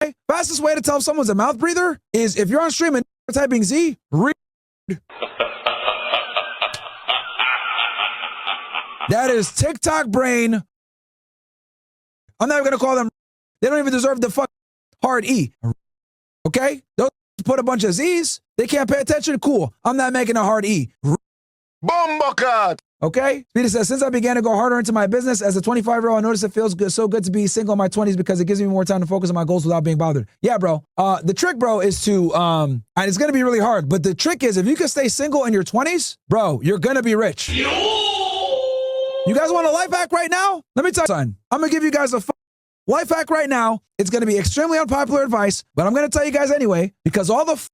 Okay? Fastest way to tell if someone's a mouth breather is if you're on stream and typing Z, read. That is TikTok brain. I'm not going to call them. They don't even deserve the fuck hard E. Okay? Those put a bunch of Z's. They can't pay attention. Cool. I'm not making a hard E. Bomba. Okay? Peter says, since I began to go harder into my business as a 25-year-old, I noticed it feels good, so good to be single in my 20s because it gives me more time to focus on my goals without being bothered. Yeah, bro. The trick, bro, is to, and it's going to be really hard, but the trick is if you can stay single in your 20s, bro, you're going to be rich. You guys want a life hack right now? Let me tell you something. I'm going to give you guys a life hack right now. It's going to be extremely unpopular advice, but I'm going to tell you guys anyway because all the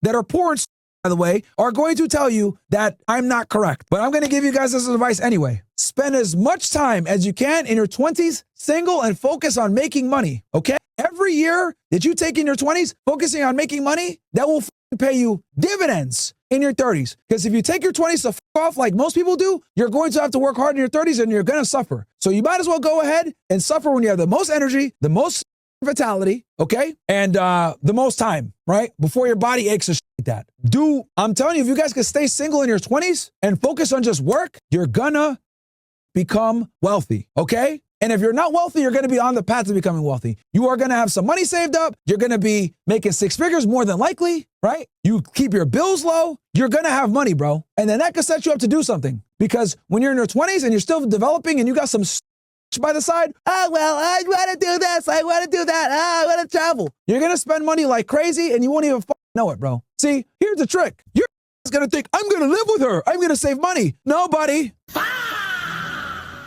that are poor and by the way, are going to tell you that I'm not correct. But I'm going to give you guys this advice anyway. Spend as much time as you can in your 20s single and focus on making money, okay? Every year that you take in your 20s focusing on making money, that will pay you dividends in your 30s. Because if you take your 20s to off like most people do, you're going to have to work hard in your 30s and you're going to suffer. So you might as well go ahead and suffer when you have the most energy, the most vitality, okay? And the most time, right? Before your body aches and shit like that. I'm telling you, if you guys can stay single in your 20s and focus on just work, you're gonna become wealthy, okay? And if you're not wealthy, you're gonna be on the path to becoming wealthy. You are gonna have some money saved up. You're gonna be making 6 figures more than likely, right? You keep your bills low, you're gonna have money, bro. And then that could set you up to do something. Because when you're in your 20s and you're still developing and you got some by the side, well, I want to do this, I want to do that, I want to travel. You're going to spend money like crazy and you won't even know it, bro. See, here's the trick. You're going to think, I'm going to live with her. I'm going to save money. No, buddy.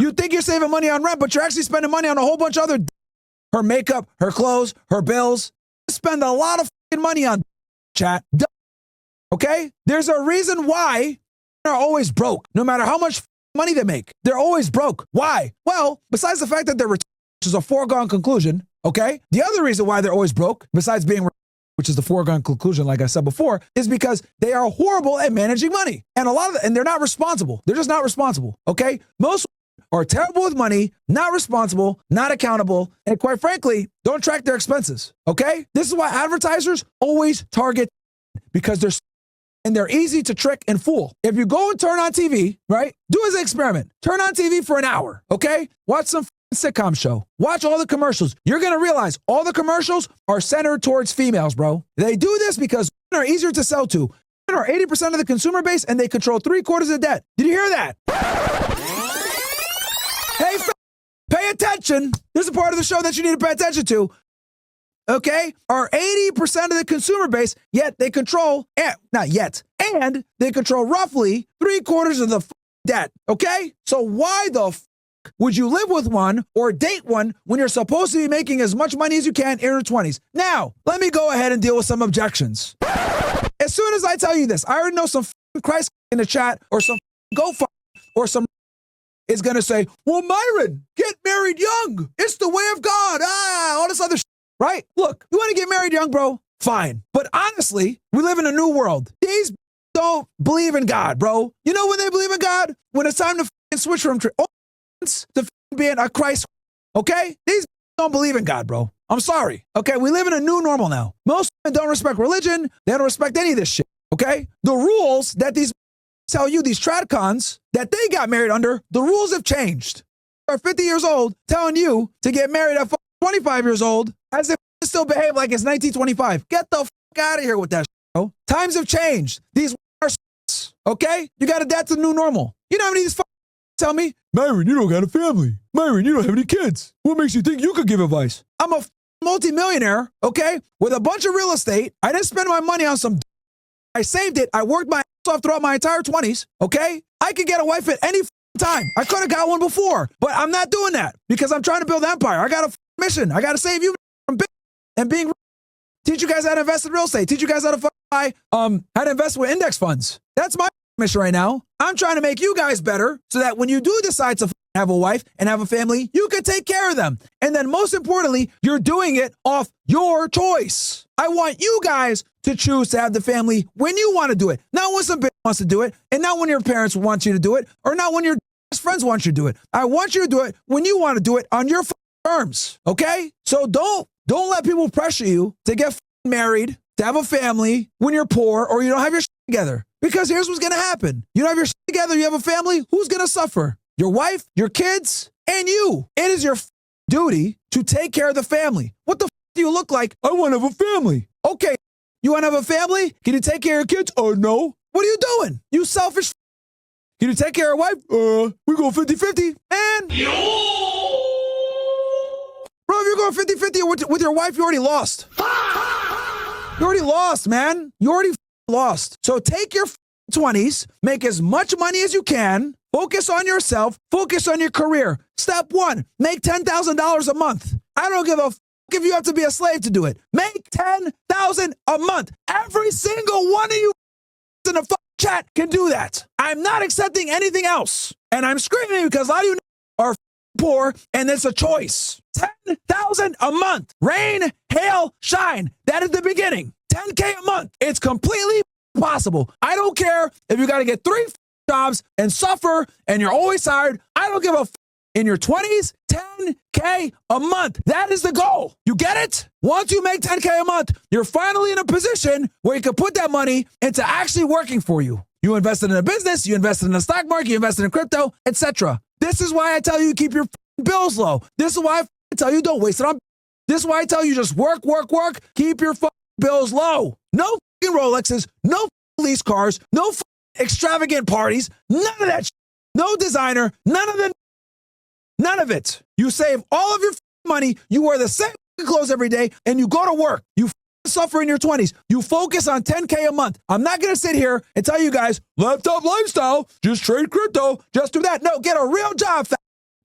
You think you're saving money on rent, but you're actually spending money on a whole bunch of other her makeup, her clothes, her bills. You spend a lot of money on chat. Okay? There's a reason why they're always broke, no matter how much money they make. They're always broke. Why? Well, besides the fact that they're rich, which is a foregone conclusion, okay? The other reason why they're always broke, besides being rich, which is the foregone conclusion, like I said before, is because they are horrible at managing money. And and they're not responsible. They're just not responsible, okay? Most are terrible with money, not responsible, not accountable, and quite frankly, don't track their expenses, okay? This is why advertisers always target because they're easy to trick and fool. If you go and turn on TV, right? Do as an experiment. Turn on TV for an hour, okay? Watch some sitcom show. Watch all the commercials. You're going to realize all the commercials are centered towards females, bro. They do this because women are easier to sell to. Women are 80% of the consumer base and they control 3/4 of debt. Did you hear that? Hey, pay attention. This is a part of the show that you need to pay attention to. Okay, are 80% of the consumer base, yet they control, not yet, and they control roughly 3/4 of the debt, okay? So why the would you live with one or date one when you're supposed to be making as much money as you can in your 20s? Now, let me go ahead and deal with some objections. As soon as I tell you this, I already know some Christ in the chat or some or some is going to say, well, Myron, get married young. It's the way of God. All this other shit. Right? Look, you want to get married young, bro? Fine. But honestly, we live in a new world. These don't believe in God, bro. You know when they believe in God? When it's time to switch from to being a Christ, okay? These don't believe in God, bro. I'm sorry. Okay, we live in a new normal now. Most men don't respect religion. They don't respect any of this shit, okay? The rules that these tell you, these tradcons, that they got married under, the rules have changed. They're 50 years old telling you to get married at 25 years old as if you still behave like it's 1925. Get the fuck out of here with that shit, bro. Times have changed. These are okay? You got to adapt to the new normal. You know how many of these tell me, Myron, you don't got a family. Myron, you don't have any kids. What makes you think you could give advice? I'm a multi-millionaire, okay, with a bunch of real estate. I didn't spend my money on some I saved it. I worked my ass off throughout my entire 20s, okay? I could get a wife at any time. I could have got one before, but I'm not doing that because I'm trying to build an empire. I got a mission. I got to save you from and being. Teach you guys how to invest in real estate. Teach you guys how to buy, how to invest with index funds. That's my mission right now. I'm trying to make you guys better so that when you do decide to have a wife and have a family, you can take care of them. And then most importantly, you're doing it off your choice. I want you guys to choose to have the family when you want to do it. Not when some bitch wants to do it, and not when your parents want you to do it, or not when your best friends want you to do it. I want you to do it when you want to do it on your terms, okay? So don't Don't let people pressure you to get married, to have a family when you're poor or you don't have your shit together. Because here's what's going to happen. You don't have your shit together, you have a family, who's going to suffer? Your wife, your kids, and you. It is your duty to take care of the family. What the do you look like? I want to have a family. Okay, you want to have a family? Can you take care of your kids? Oh, no. What are you doing? You selfish. Can you take care of your wife? We go 50-50. And bro, if you're going 50-50 with your wife, you already lost. You already lost, man. You already lost. So take your 20s, make as much money as you can, focus on yourself, focus on your career. Step 1, make $10,000 a month. I don't give a if you have to be a slave to do it. Make $10,000 a month. Every single one of you in the chat can do that. I'm not accepting anything else. And I'm screaming because a lot of you are poor and it's a choice. $10,000 a month. Rain, hail, shine. That is the beginning. $10K a month. It's completely possible. I don't care if you got to get 3 jobs and suffer and you're always tired. I don't give a in your 20s, $10K a month. That is the goal. You get it? Once you make $10K a month, you're finally in a position where you can put that money into actually working for you. You invested in a business, you invested in the stock market, you invested in crypto, etc. This is why I tell you keep your bills low. This is why I tell you don't waste it on. This is why I tell you just work, keep your bills low. No Rolexes, no lease cars, no extravagant parties, none of that. No designer, none of it. You save all of your money, you wear the same clothes every day, and you go to work. You suffer in your 20s. You focus on $10K a month. I'm not going to sit here and tell you guys, laptop lifestyle, just trade crypto, just do that. No, get a real job.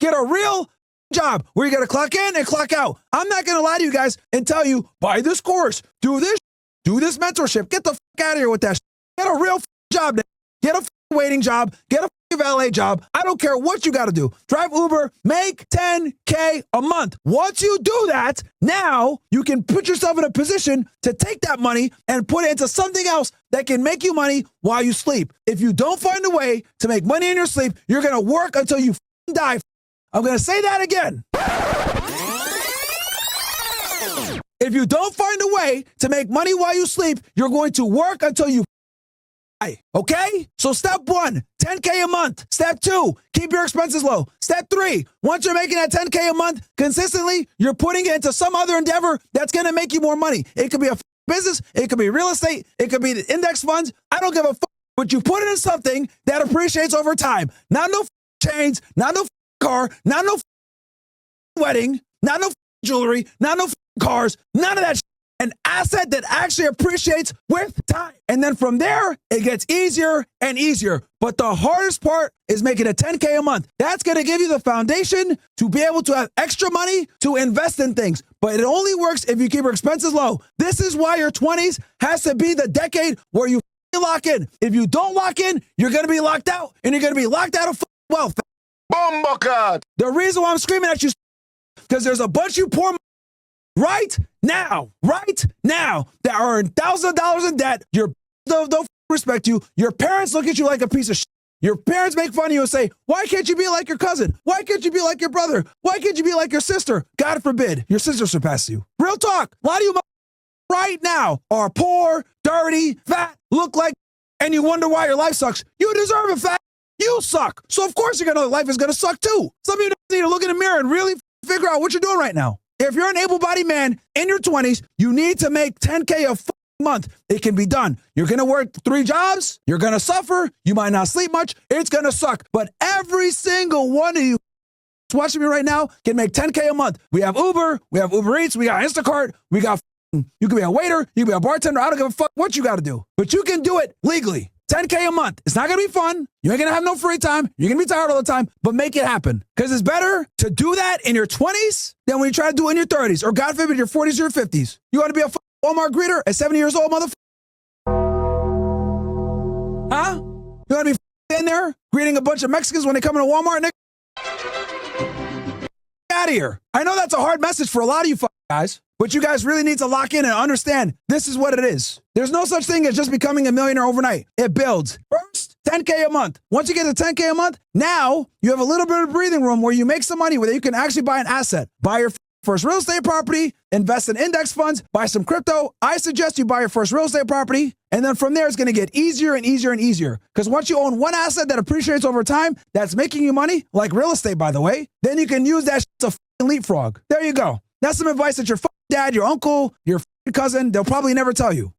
Get a real job where you got to clock in and clock out. I'm not going to lie to you guys and tell you, buy this course, do this mentorship. Get the out of here with that. Get a real job. Get a waiting job. Get a valet job. I don't care what you got to do. Drive Uber, make $10K a month. Once you do that, now you can put yourself in a position to take that money and put it into something else that can make you money while you sleep. If you don't find a way to make money in your sleep, you're going to work until you die. I'm going to say that again. If you don't find a way to make money while you sleep, you're going to work until you okay? So step 1, $10K a month. Step 2, keep your expenses low. Step 3, once you're making that $10K a month consistently, you're putting it into some other endeavor that's going to make you more money. It could be a business. It could be real estate. It could be the index funds. I don't give a fuck. But you put it in something that appreciates over time. Not no chains, not no car, not no wedding, not no jewelry, not no cars, none of that shit. An asset that actually appreciates with time. And then from there, it gets easier and easier. But the hardest part is making a $10K a month. That's going to give you the foundation to be able to have extra money to invest in things. But it only works if you keep your expenses low. This is why your 20s has to be the decade where you lock in. If you don't lock in, you're going to be locked out. And you're going to be locked out of wealth. Bumblecard. The reason why I'm screaming at you is because there's a bunch of you poor right now, that are thousands of dollars in debt. Your don't respect you. Your parents look at you like a piece of shit. Your parents make fun of you and say, why can't you be like your cousin? Why can't you be like your brother? Why can't you be like your sister? God forbid, your sister surpasses you. Real talk. A lot of you right now are poor, dirty, fat, look like, and you wonder why your life sucks. You deserve it, fat. You suck. So of course life is gonna suck too. Some of you need to look in the mirror and really figure out what you're doing right now. If you're an able-bodied man in your 20s, you need to make $10K a month. It can be done. You're going to work 3 jobs. You're going to suffer. You might not sleep much. It's going to suck. But every single one of you watching me right now can make $10K a month. We have Uber. We have Uber Eats. We got Instacart. We got, you can be a waiter. You can be a bartender. I don't give a fuck what you got to do. But you can do it legally. $10K a month. It's not going to be fun. You ain't going to have no free time. You're going to be tired all the time, but make it happen. Because it's better to do that in your 20s than when you try to do it in your 30s, or God forbid, your 40s or your 50s. You want to be a Walmart greeter at 70 years old, motherfucker? Huh? You want to be in there greeting a bunch of Mexicans when they come into Walmart, nigga? Out of here. I know that's a hard message for a lot of you guys, but you guys really need to lock in and understand this is what it is. There's no such thing as just becoming a millionaire overnight. It builds. First, $10K a month. Once you get to $10K a month, now you have a little bit of breathing room where you make some money where you can actually buy an asset, buy your first real estate property, invest in index funds, buy some crypto. I suggest you buy your first real estate property. And then from there, it's going to get easier and easier and easier. Because once you own one asset that appreciates over time, that's making you money, like real estate, by the way, then you can use that to leapfrog. There you go. That's some advice that your dad, your uncle, your cousin, they'll probably never tell you.